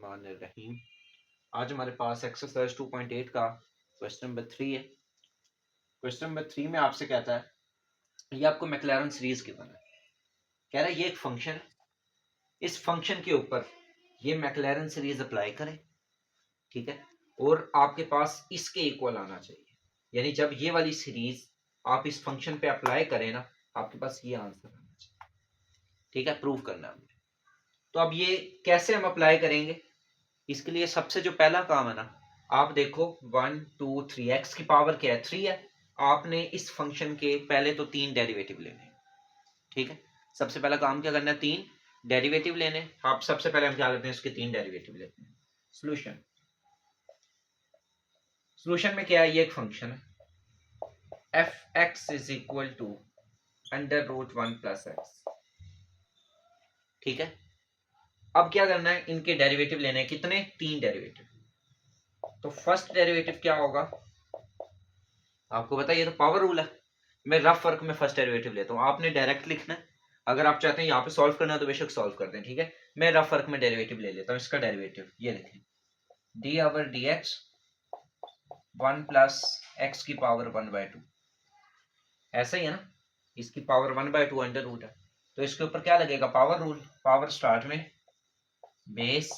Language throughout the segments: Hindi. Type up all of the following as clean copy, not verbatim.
बिस्मिल्लाहिर्रहमानिर्रहीम। आज हमारे पास एक्सरसाइज 2.8 का क्वेश्चन नंबर 3 है। क्वेश्चन नंबर 3 में आपसे कहता है ये आपको मैक्लैरन सीरीज गिवन है। कह रहा है ये एक फंक्शन है, इस फंक्शन के ऊपर ये मैक्लैरन सीरीज अप्लाई करें, ठीक है, और आपके पास इसके इक्वल आना चाहिए। यानी जब ये वाली सीरीज आप इस फंक्शन पे अप्लाई करें ना, आपके पास ये आंसर आना चाहिए, ठीक है। प्रूव करना है। तो अब ये कैसे हम अप्लाई करेंगे, इसके लिए सबसे जो पहला काम है ना, आप देखो 1 2 3 एक्स की पावर क्या है, 3 है। आपने इस फंक्शन के पहले तो 3 डेरिवेटिव लेने हैं, ठीक है। सबसे पहला काम क्या करना है, 3 डेरिवेटिव लेने। आप सबसे पहले हम क्या करते हैं, इसके 3 डेरिवेटिव लेते हैं। सोल्यूशन सोल्यूशन में क्या है, ये एक फंक्शन है f x is equal to under root 1 plus x, ठीक है। अब क्या करना है, इनके डेरिवेटिव लेने हैं। कितने, 3 डेरिवेटिव। तो फर्स्ट डेरिवेटिव क्या होगा, आपको पता है ये तो पावर रूल है। मैं रफ वर्क में फर्स्ट डेरिवेटिव लेता हूँ, आपने डायरेक्ट लिखना है। अगर आप चाहते हैं यहाँ पे सॉल्व करना है तो बेशक सॉल्व कर दें, ठीक है। मैं रफ वर्क में डेरिवेटिव ले लेता हूँ। इसका डेरिवेटिव ये लिखें, D over D x 1 plus x की पावर 1/2, ऐसा ही है ना। इसकी पावर 1/2 अंडर रूट है, तो इसके ऊपर क्या लगेगा, पावर रूल। पावर स्टार्ट में बेस,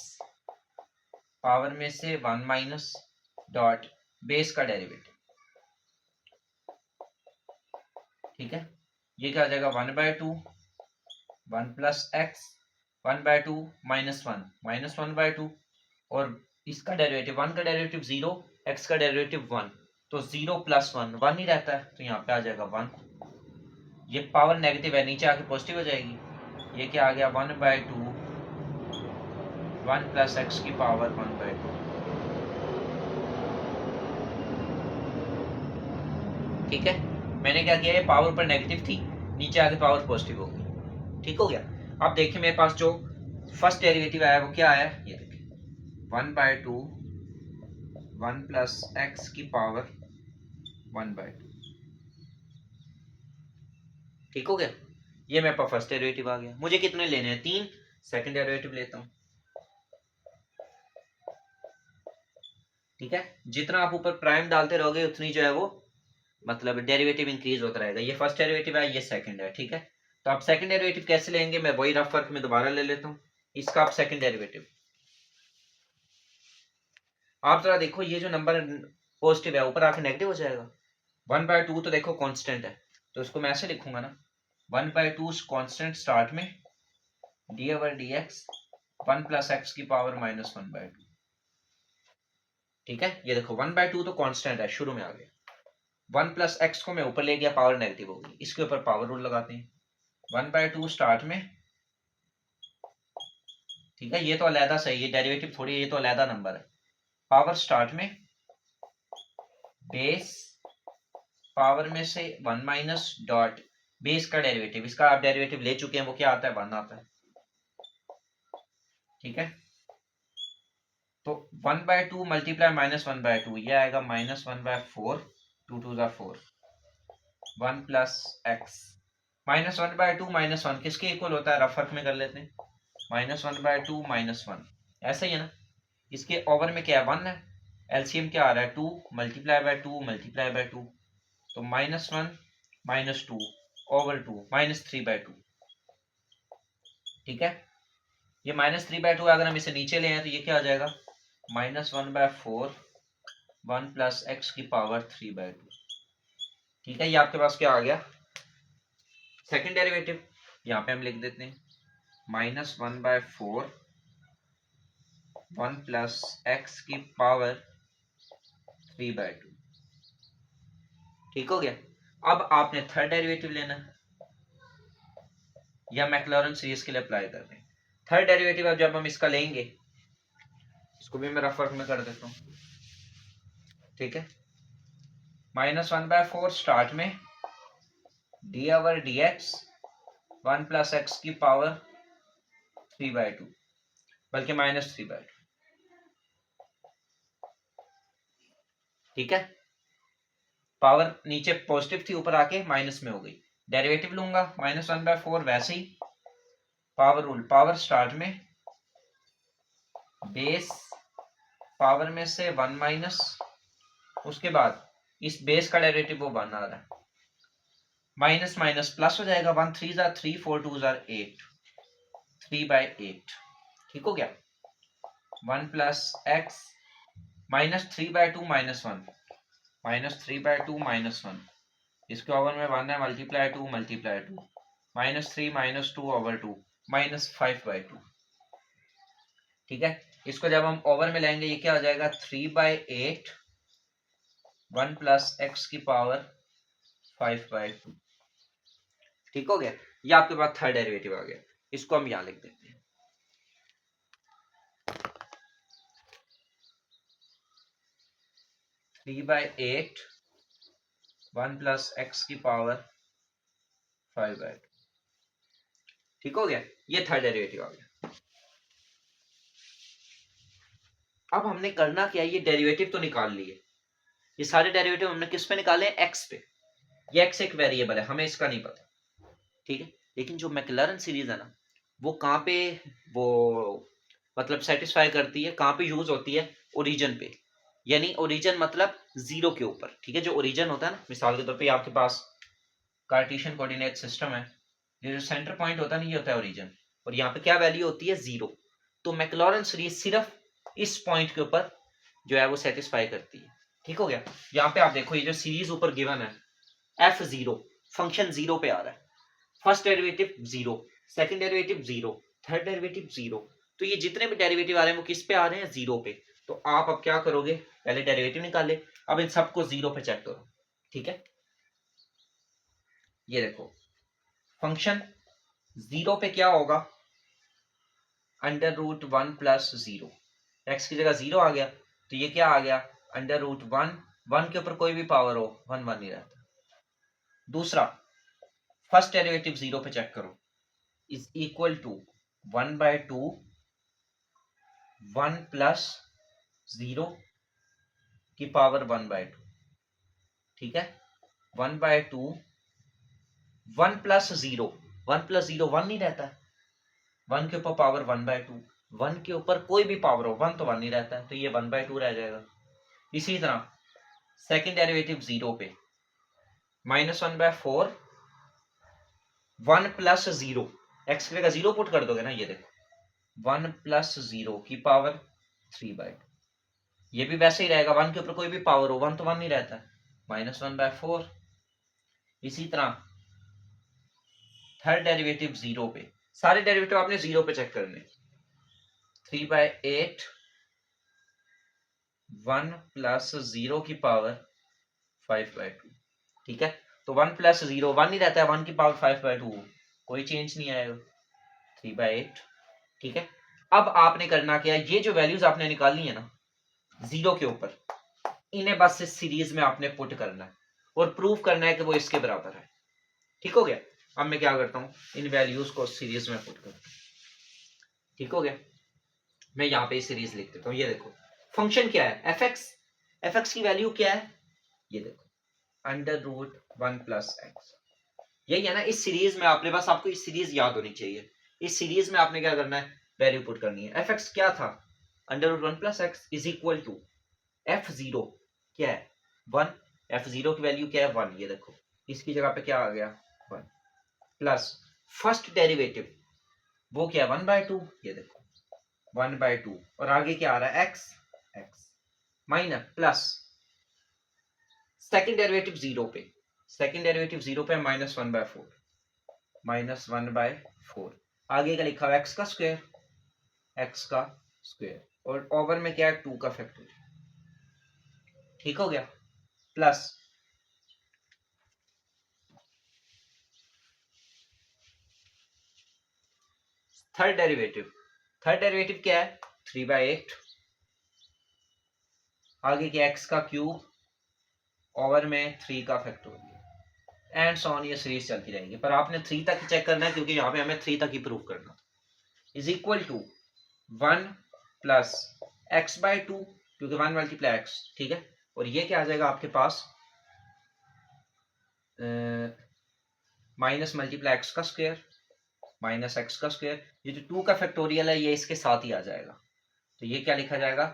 पावर में से 1 माइनस डॉट बेस का डेरिवेटिव, ठीक है। ये क्या आ जाएगा 1/2 1 प्लस एक्स 1/2 -1 -1/2, और इसका डेरिवेटिव 1 का डेरिवेटिव 0, एक्स का डेरिवेटिव 1, तो 0 + 1 1 ही रहता है, तो यहाँ पे आ जाएगा 1। ये पावर नेगेटिव है, नीचे आके पॉजिटिव हो जाएगी। ये क्या आ गया 1/2 1 प्लस एक्स की पावर 1/2, ठीक है। मैंने क्या किया, ये पावर पर नेगेटिव थी, नीचे आके पावर पॉजिटिव हो गई, ठीक हो गया। अब देखिए मेरे पास जो फर्स्ट डेरिवेटिव आया वो क्या आया, ये देखिए 1/2 1 प्लस एक्स की पावर 1/2, ठीक हो गया। ये मेरे पास फर्स्ट डेरिवेटिव आ गया। मुझे कितने लेने हैं, 3। सेकंड डेरिवेटिव लेता हूं, ठीक है। जितना आप ऊपर प्राइम डालते रहोगे उतनी जो है वो मतलब डेरिवेटिव इंक्रीज होता रहेगा। ये फर्स्ट डेरिवेटिव है, ये सेकंड है, ठीक है। तो आप सेकंड डेरिवेटिव कैसे लेंगे, मैं वही रफ वर्क में दोबारा ले लेता हूँ। इसका आप सेकंड डेरिवेटिव, आप जरा देखो ये जो नंबर पॉजिटिव है ऊपर आके नेगेटिव हो जाएगा। 1/2 तो देखो कांस्टेंट है, तो इसको मैं ऐसे लिखूंगा ना, 1/2 कांस्टेंट स्टार्ट में D over D x 1 plus x की पावर -1/2, ठीक है। ये देखो 1/2 तो कांस्टेंट है, शुरू में आ गया। 1 प्लस एक्स को मैं ऊपर ले गया, पावर नेगेटिव होगी, इसके ऊपर पावर रूल लगाते हैं। 1/2 स्टार्ट में, ठीक है। ये तो अलहदा सही है, डेरिवेटिव थोड़ी, ये तो अलहदा नंबर है। पावर स्टार्ट में बेस, पावर में से 1 माइनस डॉट बेस का डेरिवेटिव, इसका आप डेरिवेटिव ले चुके हैं, वो क्या आता है, 1 आता है, ठीक है। तो 1/2 मल्टीप्लाई -1/2, ये आएगा -1/4, 2 2 4, 1 प्लस एक्स -1/2 -1 किसके इक्वल होता है, रफ वर्क में कर लेते हैं। -1/2 -1 ऐसा ही है ना। इसके ओवर में क्या है, 1 है, एलसीएम क्या आ रहा है, 2 मल्टीप्लाई बाय 2 मल्टीप्लाई बाय 2, तो -1 -2 ओवर 2 -3/2, ठीक है। ये -3/2 अगर हम इसे नीचे ले आए तो ये क्या आ जाएगा, -1/4 1 प्लस एक्स की पावर 3/2, ठीक है। ये आपके पास क्या आ गया, सेकंड डेरिवेटिव। यहाँ पे हम लिख देते हैं -1/4 1 प्लस एक्स की पावर 3/2, ठीक हो गया। अब आपने थर्ड डेरिवेटिव लेना है, या मैक्लॉरेन सीरीज के लिए अप्लाई कर दें। थर्ड डेरिवेटिव अब जब हम इसका लेंगे, इसको भी मैं रफ वर्क में कर देता हूँ, ठीक है। -1/4 स्टार्ट में D over D x 1 plus x की पावर 3/2, बल्कि -3/2, ठीक है। पावर नीचे पॉजिटिव थी, ऊपर आके माइनस में हो गई। डेरिवेटिव लूंगा -1/4, वैसे ही पावर रूल, पावर स्टार्ट में बेस पावर में से 1 माइनस, उसके बाद इस बेस का डेरिवेटिव वो 1 आ रहा है, माइनस माइनस प्लस हो जाएगा, 1 3 जार 3 4 2 जार 8, 3/8। ठीक हो गया। 1 plus x minus 3/2 minus 1, minus 3/2 minus 1, इसके ओवर में 1 है, multiply 2 minus 3 minus 2 over 2 minus 5/2। ठीक है, इसको जब हम ओवर में लेंगे ये क्या हो जाएगा 3/8 1 प्लस एक्स की पावर 5/2। ठीक हो गया, ये आपके पास थर्ड डेरिवेटिव आ गया, इसको हम यहां लिख देते हैं। Three by eight 1 plus x की पावर 5/2। ठीक हो गया, ये थर्ड डेरिवेटिव आ गया। अब हमने करना क्या है, ये डेरिवेटिव तो निकाल लिए, ये सारे डेरिवेटिव हमने किस पे निकाले, एक्स पे। ये एक्स एक वेरिएबल है, हमें इसका नहीं पता। ठीक है, लेकिन जो मैक्लॉरेन सीरीज है ना, वो कहाँ पे वो मतलब सेटिस्फाई करती है, कहाँ पे यूज होती है, ओरिजिन पे, यानी ओरिजिन मतलब जीरो के ऊपर। ठीक है, जो ओरिजिन होता है ना, मिसाल के तौर पे आपके पास कार्टेशियन कोऑर्डिनेट सिस्टम है, ये जो सेंटर पॉइंट होता है ना, ये होता है ओरिजिन, और यहाँ पे क्या वैल्यू होती है, जीरो। तो मैक्लॉरेन सीरीज सिर्फ इस पॉइंट के ऊपर जो है वो सेटिस्फाई करती है। ठीक हो गया, यहाँ पे आप देखो ये जो सीरीज ऊपर गिवन है, f0 फंक्शन जीरो पे आ रहा है, first derivative zero, second derivative zero, third derivative zero, तो ये जितने भी डेरिवेटिव आ रहे हैं वो किस पे आ रहे हैं, जीरो पे। तो आप अब क्या करोगे, पहले डेरिवेटिव निकाले, अब इन सबको जीरो पे चेक करो। ठीक है, ये देखो फंक्शन जीरो पे क्या होगा, √1 प्लस जीरो, एक्स की जगह जीरो आ गया, तो ये क्या आ गया, √1, 1 के ऊपर कोई भी पावर हो 1 1 नहीं रहता। दूसरा, फर्स्ट डेरिवेटिव जीरो पे चेक करो, is equal to 1/2 1 plus zero की पावर 1/2। ठीक है, 1/2 1 प्लस जीरो, 1 प्लस जीरो 1 नहीं रहता है, 1 के ऊपर पावर 1/2, 1 के ऊपर कोई भी पावर हो 1 तो 1 नहीं रहता है, तो ये 1/2 रह जाएगा। इसी तरह सेकेंड डेरिवेटिव जीरो पे, -1/4 1 प्लस जीरो, एक्स की जगह जीरो पुट कर दोगे ना, ये देखो 1 प्लस जीरो की पावर 3/2, ये भी वैसे ही रहेगा, 1 के ऊपर कोई भी पावर हो 1 तो 1 नहीं रहता है, -1/4। इसी तरह थर्ड डेरिवेटिव जीरो पे, सारे डेरिवेटिव आपने जीरो पे चेक करने, 3/8 1 प्लस जीरो की पावर 5/2। ठीक है, तो 1 प्लस जीरो 1 नहीं रहता है, 1 की पावर 5/2, कोई चेंज नहीं आएगा, 3/8। ठीक है, अब आपने करना क्या है, ये जो वैल्यूज आपने निकाली है ना जीरो के ऊपर, इन्हें बस इस सीरीज में आपने पुट करना है और प्रूव करना है कि वो इसके बराबर है। ठीक हो गया, अब मैं क्या करता हूं, इन वैल्यूज को सीरीज में पुट करता हूं। ठीक हो गया, मैं यहाँ पे सीरीज लिख देता हूँ। ये देखो फंक्शन क्या है, एफ एक्स की वैल्यू क्या है, ये देखो √1 प्लस एक्स, यही है ना। इस सीरीज में आपने बस, आपको इस सीरीज याद होनी चाहिए, इस सीरीज में आपने क्या करना है, वैल्यू पुट करनी है। एफ एक्स क्या था, √1 plus x is equal to f0 क्या है 1, f0 की वैल्यू क्या है 1, ये देखो इसकी जगह पे क्या आ गया 1, प्लस फर्स्ट डेरिवेटिव वो क्या है 1/2, ये देखो 1/2, और आगे क्या आ रहा है x minus plus second derivative zero पे, सेकंड डेरिवेटिव जीरो पे -1/4, -1/4, आगे का लिखा हुआ x का स्क्वायर, और ओवर में क्या है 2 का फैक्टोरियल। ठीक हो गया, प्लस थर्ड डेरिवेटिव क्या है 3/8, आगे क्या x का क्यूब, ओवर में 3 का फैक्टोरियल, एंड सो ऑन, ये सीरीज चलती रहेगी, पर आपने 3 तक ही चेक करना है क्योंकि यहाँ पे हमें 3 तक ही प्रूव करना, is equal to 1 plus x/2, क्योंकि 1 मल्टीप्लाई x। ठीक है, और ये क्या आ जाएगा आपके पास, माइनस मल्टीप्लाई एक्स का स्क्वायर माइनस एक्स का स्क्वायर, ये जो 2 का फैक्टोरियल है ये इसके साथ ही आ जाएगा, तो ये क्या लिखा जाएगा,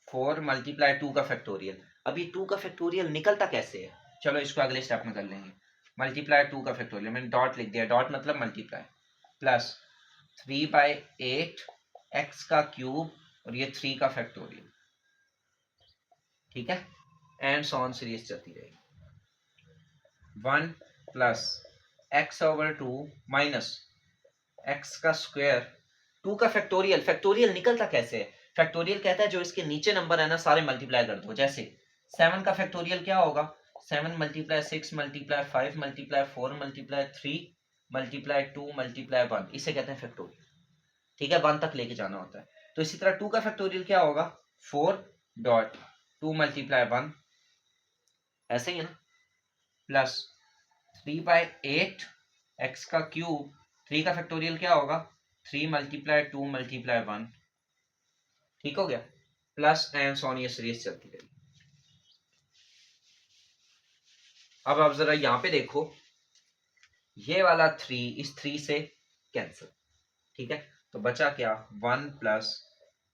4 मल्टीप्लाई 2 का फैक्टोरियल। अब ये 2 का फैक्टोरियल निकलता कैसे है, चलो इसको अगले स्टेप में कर लेंगे। मल्टीप्लाई 2 का फैक्टोरियल, मैंने डॉट लिख दिया, डॉट मतलब मल्टीप्लाई, प्लस 3/8 एक्स का क्यूब और ये 3 का फैक्टोरियल, ठीक है, एंड सो ऑन सीरीज चलती रहेगी। 1 plus x over 2 minus x का स्क्वायर, 2 का फैक्टोरियल, फैक्टोरियल निकलता कैसे है, फैक्टोरियल कहता है जो इसके नीचे नंबर है ना सारे मल्टीप्लाई कर दो। जैसे 7 का फैक्टोरियल क्या होगा, 7 multiply 6 multiply 5 multiply 4 multiply 3 multiply 2 multiply 1, इसे कहते हैं फैक्टोरियल, ठीक है, 1 तक लेके जाना होता है। तो इसी तरह 2 का फैक्टोरियल क्या होगा, 4 डॉट 2 मल्टीप्लाई 1, ऐसे ही है ना, प्लस 3/8 एक्स का क्यूब, 3 का फैक्टोरियल क्या होगा, 3 मल्टीप्लाई 2 मल्टीप्लाई 1, ठीक हो गया, प्लस एंड सो ऑन, ये सीरीज चलती रहेगी। अब आप जरा यहां पे देखो, ये वाला 3 इस 3 से कैंसिल, ठीक है, तो बचा क्या, 1 प्लस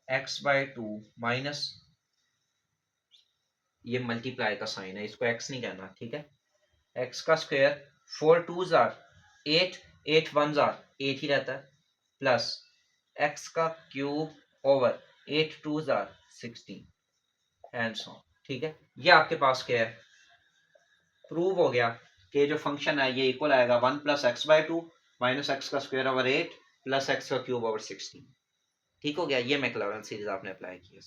x/2 माइनस, ये मल्टीप्लाई का साइन है, इसको x नहीं कहना, ठीक है, x का square, 4 2s are 8, 8 1s are 8 ही रहता है, प्लस x का cube over 8 2s are 16 and so on, ठीक है। ये आपके पास क्या है, प्रूव हो गया कि जो फंक्शन है ये इक्वल आएगा 1 प्लस x/2 माइनस एक्स का स्क्वायर ओवर 8 प्लस एक्स का क्यूब ओवर 16, ठीक हो गया। ये मैक्लॉरेन सीरीज आपने अप्लाई की है।